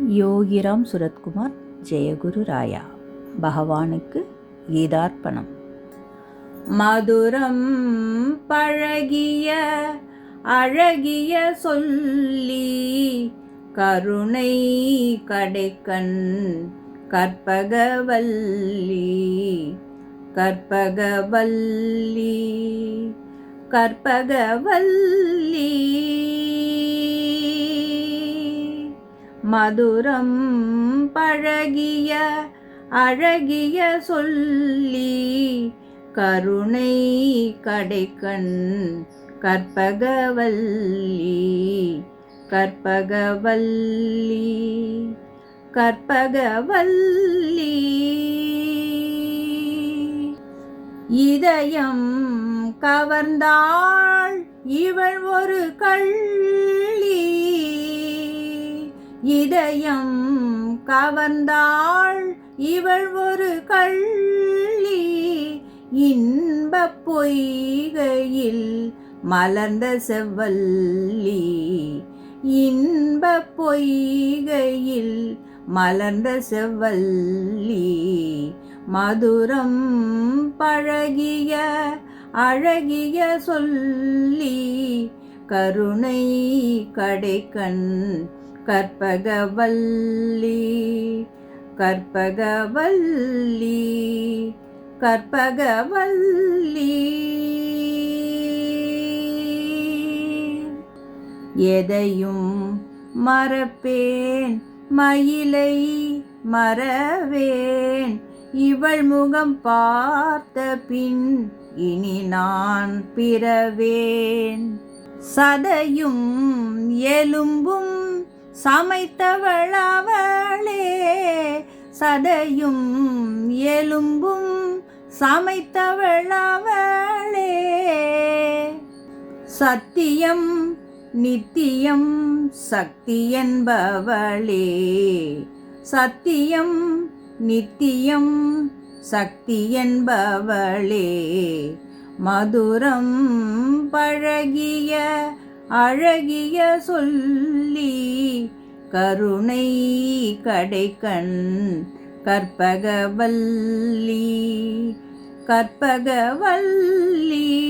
யோகிராம் சுரத்குமார். ஜெயகுரு ராயா. பகவானுக்கு கீதார்ப்பணம். மதுரம் பழகிய அழகிய சொல்லி கருணை கடைக்கண் கற்பகவல்லி கற்பகவல்லி கற்பகவல்லி. மதுரம் பழகிய அழகிய சொல்லி கருணை கடைக்கண் கற்பகவல்லி கற்பகவல்லி கற்பகவல்லி. இதயம் கவர்ந்தாள் இவள் ஒரு கள்ளி. இதயம் கவர்ந்தாள் இவள் ஒரு கள்ளி. இன்பப் பொய்கையில் மலர்ந்த செவ்வல்லி. இன்பப் பொய்கையில் மலர்ந்த செவ்வல்லி. மதுரம் பழகிய அழகிய சொல்லி கருணை கடைக்கண் கற்பகவல்லி கற்பகவல்லி கற்பகவல்லி. எதையும் மறப்பேன் மயிலை மறவேன். இவள் முகம் பார்த்த பின் இனி நான் பிறவேன். சதையும் எலும்பும் சமைத்தவள் அவளே. சதையும் எலும்பும் சமைத்தவள் அவளே. சத்தியம் நித்தியம் சக்தி என்பவளே. சத்தியம் நித்தியம் சக்தி என்பவளே. மதுரம் பழகிய அழகிய சொல்லி கருணை கடைக்கண் கற்பகவல்லி கற்பகவல்லி.